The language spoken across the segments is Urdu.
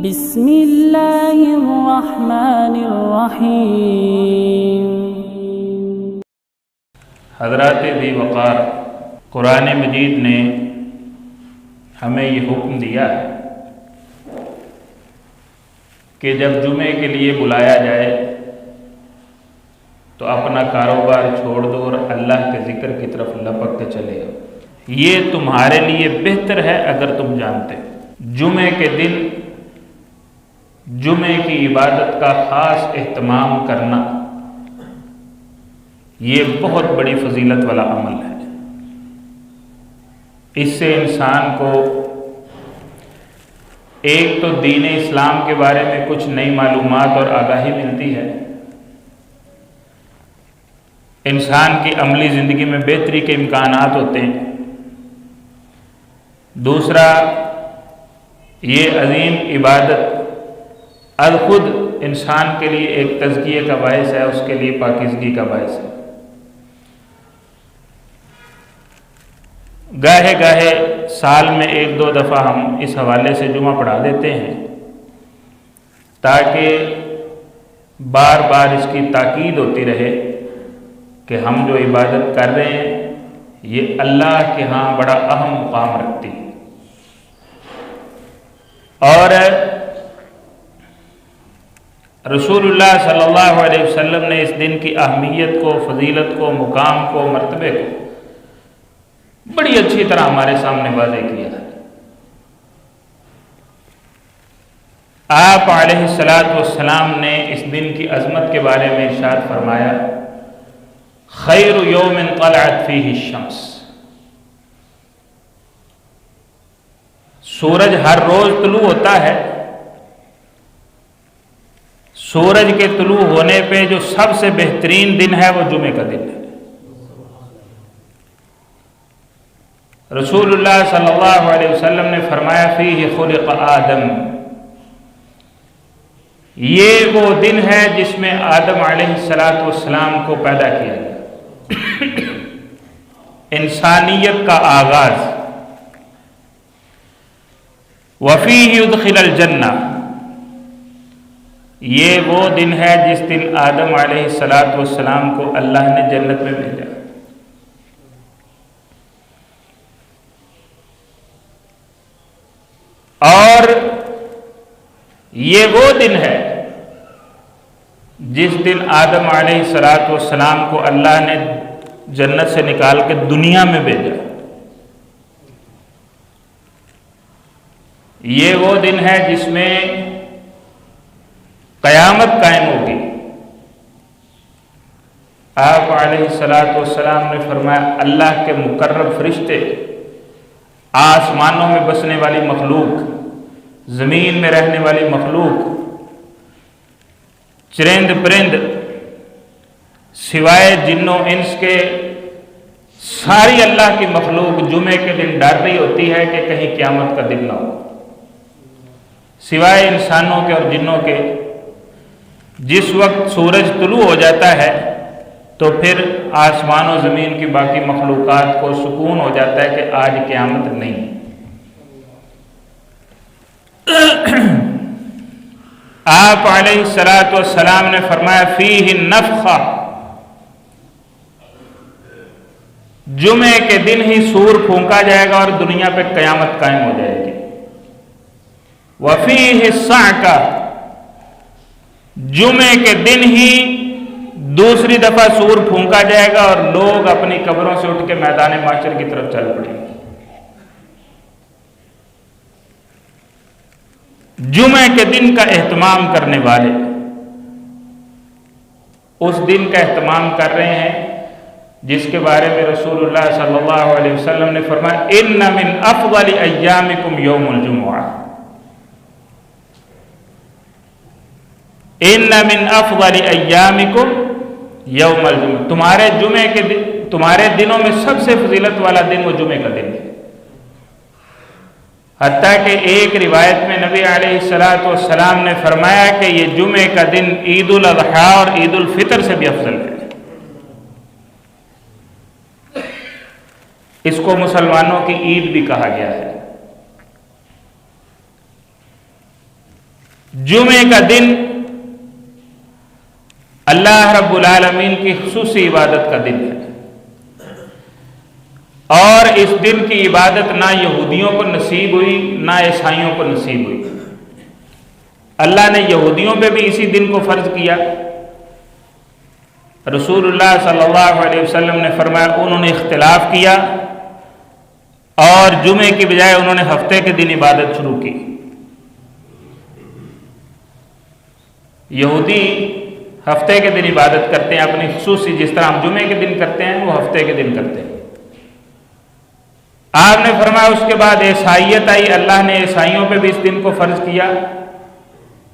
بسم اللہ الرحمن الرحیم۔ حضرات ذی وقار، قرآن مجید نے ہمیں یہ حکم دیا ہے کہ جب جمعے کے لیے بلایا جائے تو اپنا کاروبار چھوڑ دو اور اللہ کے ذکر کی طرف لپکتے چلے جاؤ۔ یہ تمہارے لیے بہتر ہے اگر تم جانتے۔ جمعے کے دن جمعے کی عبادت کا خاص اہتمام کرنا یہ بہت بڑی فضیلت والا عمل ہے۔ اس سے انسان کو ایک تو دین اسلام کے بارے میں کچھ نئی معلومات اور آگاہی ملتی ہے، انسان کی عملی زندگی میں بہتری کے امکانات ہوتے ہیں۔ دوسرا، یہ عظیم عبادت از خود انسان کے لیے ایک تزکیے کا باعث ہے، اس کے لیے پاکیزگی کا باعث ہے۔ گاہے گاہے سال میں ایک دو دفعہ ہم اس حوالے سے جمعہ پڑھا دیتے ہیں تاکہ بار بار اس کی تاکید ہوتی رہے کہ ہم جو عبادت کر رہے ہیں یہ اللہ کے ہاں بڑا اہم مقام رکھتی ہے۔ اور رسول اللہ صلی اللہ علیہ وسلم نے اس دن کی اہمیت کو، فضیلت کو، مقام کو، مرتبے کو بڑی اچھی طرح ہمارے سامنے واضح کیا ہے۔ آپ علیہ السلام نے اس دن کی عظمت کے بارے میں ارشاد فرمایا، خیر یوم طلعت فیہ الشمس۔ سورج ہر روز طلوع ہوتا ہے، سورج کے طلوع ہونے پہ جو سب سے بہترین دن ہے وہ جمعے کا دن ہے۔ رسول اللہ صلی اللہ علیہ وسلم نے فرمایا، فیہ خلق آدم، یہ وہ دن ہے جس میں آدم علیہ السلام کو پیدا کیا گیا، انسانیت کا آغاز۔ وفیہ ادخل الجنہ، یہ وہ دن ہے جس دن آدم علیہ السلام کو اللہ نے جنت میں بھیجا۔ اور یہ وہ دن ہے جس دن آدم علیہ السلام کو اللہ نے جنت سے نکال کے دنیا میں بھیجا۔ یہ وہ دن ہے جس میں قیامت قائم ہوگی۔ آپ علیہ السلام نے فرمایا، اللہ کے مقرب فرشتے، آسمانوں میں بسنے والی مخلوق، زمین میں رہنے والی مخلوق، چرند پرند سوائے جن و انس کے ساری اللہ کی مخلوق جمعے کے دن ڈر رہی ہوتی ہے کہ کہیں قیامت کا دن نہ ہو، سوائے انسانوں کے اور جنوں کے۔ جس وقت سورج طلوع ہو جاتا ہے تو پھر آسمان و زمین کی باقی مخلوقات کو سکون ہو جاتا ہے کہ آج قیامت نہیں۔ آپ علیہ السلام نے فرمایا، فیہ النفخہ، جمعے کے دن ہی سور پھونکا جائے گا اور دنیا پہ قیامت قائم ہو جائے گی۔ وفیہ الصعقہ، جمعے کے دن ہی دوسری دفعہ سور پھونکا جائے گا اور لوگ اپنی قبروں سے اٹھ کے میدان محشر کی طرف چل پڑیں گے۔ جمعے کے دن کا اہتمام کرنے والے اس دن کا اہتمام کر رہے ہیں جس کے بارے میں رسول اللہ صلی اللہ علیہ وسلم نے فرمایا، ان من افضل ایامکم یوم الجمعہ، ان من افضل ایامکم یوم الجمعہ، تمہارے دنوں میں سب سے فضیلت والا دن وہ جمعے کا دن ہے۔ حتیٰ کہ ایک روایت میں نبی علیہ السلام نے فرمایا کہ یہ جمعے کا دن عید الاضحیٰ اور عید الفطر سے بھی افضل ہے۔ اس کو مسلمانوں کی عید بھی کہا گیا ہے۔ جمعے کا دن اللہ رب العالمین کی خصوصی عبادت کا دن ہے، اور اس دن کی عبادت نہ یہودیوں کو نصیب ہوئی نہ عیسائیوں کو نصیب ہوئی۔ اللہ نے یہودیوں پہ بھی اسی دن کو فرض کیا۔ رسول اللہ صلی اللہ علیہ وسلم نے فرمایا انہوں نے اختلاف کیا اور جمعے کی بجائے انہوں نے ہفتے کے دن عبادت شروع کی۔ یہودی ہفتے کے دن عبادت کرتے ہیں اپنی خصوصی، جس طرح ہم جمعے کے دن کرتے ہیں وہ ہفتے کے دن کرتے ہیں۔ آپ نے فرمایا اس کے بعد عیسائیت آئی، اللہ نے عیسائیوں پہ بھی اس دن کو فرض کیا،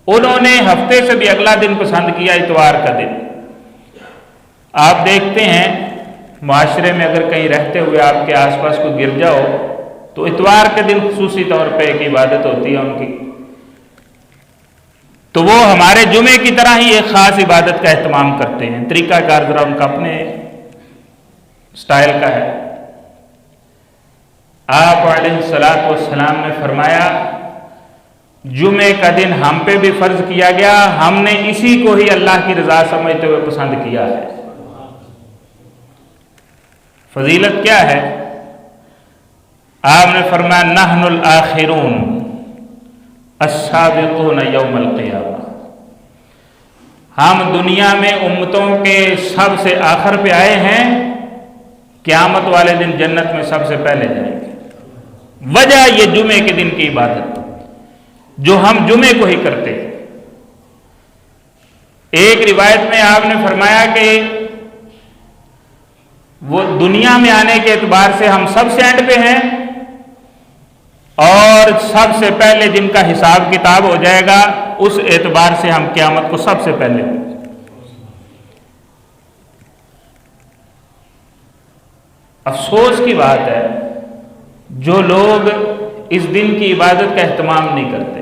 انہوں نے ہفتے سے بھی اگلا دن پسند کیا، اتوار کا دن۔ آپ دیکھتے ہیں معاشرے میں اگر کہیں رہتے ہوئے آپ کے آس پاس کوئی گرجا ہو تو اتوار کے دن خصوصی طور پہ ایک عبادت ہوتی ہے ان کی، تو وہ ہمارے جمعے کی طرح ہی ایک خاص عبادت کا اہتمام کرتے ہیں۔ طریقہ کار ذرا ان کا اپنے سٹائل کا ہے۔ آپ علیہ الصلاۃ والسلام نے فرمایا جمعے کا دن ہم پہ بھی فرض کیا گیا، ہم نے اسی کو ہی اللہ کی رضا سمجھتے ہوئے پسند کیا ہے۔ فضیلت کیا ہے؟ آپ نے فرمایا نحن الآخرون السابقون یوم القیامہ، ہم دنیا میں امتوں کے سب سے آخر پہ آئے ہیں، قیامت والے دن جنت میں سب سے پہلے جائیں گے۔ وجہ یہ جمعے کے دن کی عبادت جو ہم جمعے کو ہی کرتے ہیں۔ ایک روایت میں آپ نے فرمایا کہ وہ دنیا میں آنے کے اعتبار سے ہم سب سے اینڈ پہ ہیں، اور سب سے پہلے جن کا حساب کتاب ہو جائے گا اس اعتبار سے ہم قیامت کو سب سے پہلے ہوں۔ افسوس کی بات ہے جو لوگ اس دن کی عبادت کا اہتمام نہیں کرتے۔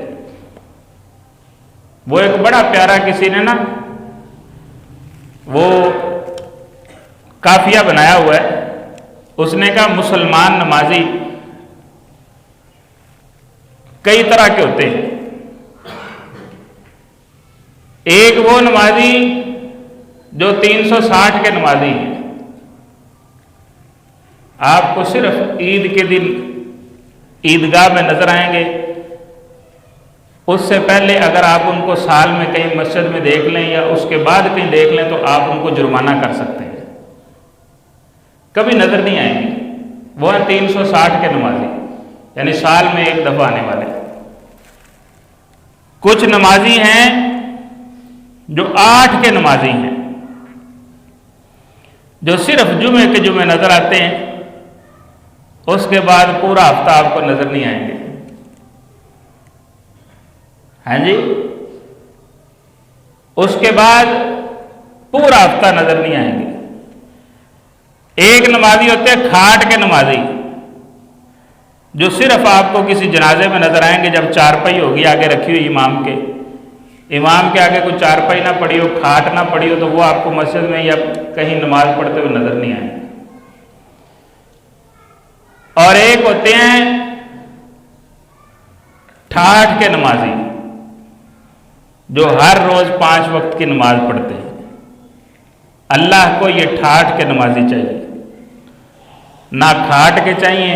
وہ ایک بڑا پیارا کسی نے نا وہ قافیہ بنایا ہوا ہے، اس نے کہا مسلمان نمازی کئی طرح کے ہوتے ہیں۔ ایک وہ نمازی جو 360 کے نمازی ہیں، آپ کو صرف عید کے دن عیدگاہ میں نظر آئیں گے، اس سے پہلے اگر آپ ان کو سال میں کہیں مسجد میں دیکھ لیں یا اس کے بعد کہیں دیکھ لیں تو آپ ان کو جرمانہ کر سکتے ہیں، کبھی نظر نہیں آئیں گے۔ وہ ہیں 360 کے نمازی، یعنی سال میں ایک دفعہ آنے والے۔ کچھ نمازی ہیں جو 8 کے نمازی ہیں، جو صرف جمعے کے جمعے نظر آتے ہیں، اس کے بعد پورا ہفتہ آپ کو نظر نہیں آئیں گے۔ ہاں جی، اس کے بعد پورا ہفتہ نظر نہیں آئیں گے۔ ایک نمازی ہوتے ہیں کھاٹ کے نمازی، جو صرف آپ کو کسی جنازے میں نظر آئیں گے جب چارپائی ہوگی آگے رکھی ہوئی امام کے آگے کوئی چارپائی نہ پڑی ہو، کھاٹ نہ پڑی ہو، تو وہ آپ کو مسجد میں یا کہیں نماز پڑھتے ہوئے نظر نہیں آئیں گے۔ اور ایک ہوتے ہیں ٹھاٹھ کے نمازی، جو ہر روز 5 وقت کی نماز پڑھتے ہیں۔ اللہ کو یہ ٹھاٹھ کے نمازی چاہیے، نہ کھاٹ کے چاہیے،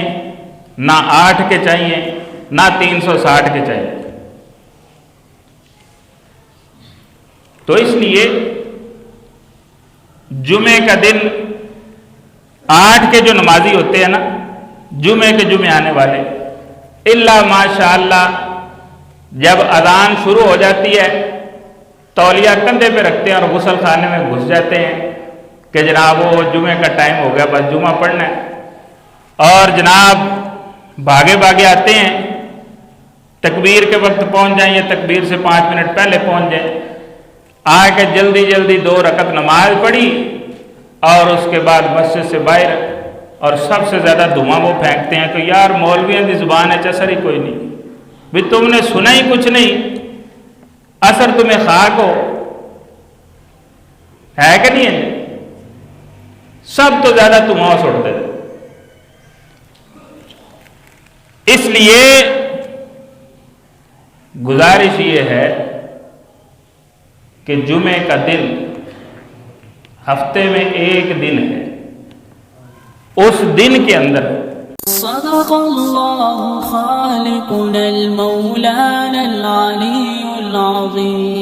نہ 8 کے چاہیے، نہ 360 کے چاہیے۔ تو اس لیے جمعے کا دن 8 کے جو نمازی ہوتے ہیں نا، جمعے کے جمعے آنے والے، اللہ ماشاء اللہ جب اذان شروع ہو جاتی ہے تولیہ کندھے پہ رکھتے ہیں اور غسل خانے میں گھس جاتے ہیں کہ جناب وہ جمعے کا ٹائم ہو گیا، بس جمعہ پڑھنا ہے، اور جناب بھاگے بھاگے آتے ہیں، تکبیر کے وقت پہنچ جائیں یا تکبیر سے 5 منٹ پہلے پہنچ جائیں، آ کے جلدی جلدی 2 رکعت نماز پڑھی اور اس کے بعد مسجد سے باہر، اور سب سے زیادہ دھواں وہ پھینکتے ہیں کہ یار مولویوں کی زبان ہے چسر ہی کوئی نہیں، بھی تم نے سنا ہی کچھ نہیں، اثر تمہیں خاک ہو، ہے کہ نہیں ہے؟ سب تو زیادہ دھواں چھوڑتے ہیں۔ اس لیے گزارش یہ ہے کہ جمعے کا دن ہفتے میں ایک دن ہے، اس دن کے اندر صدق اللہ خالقنا المولانا العلی العظیم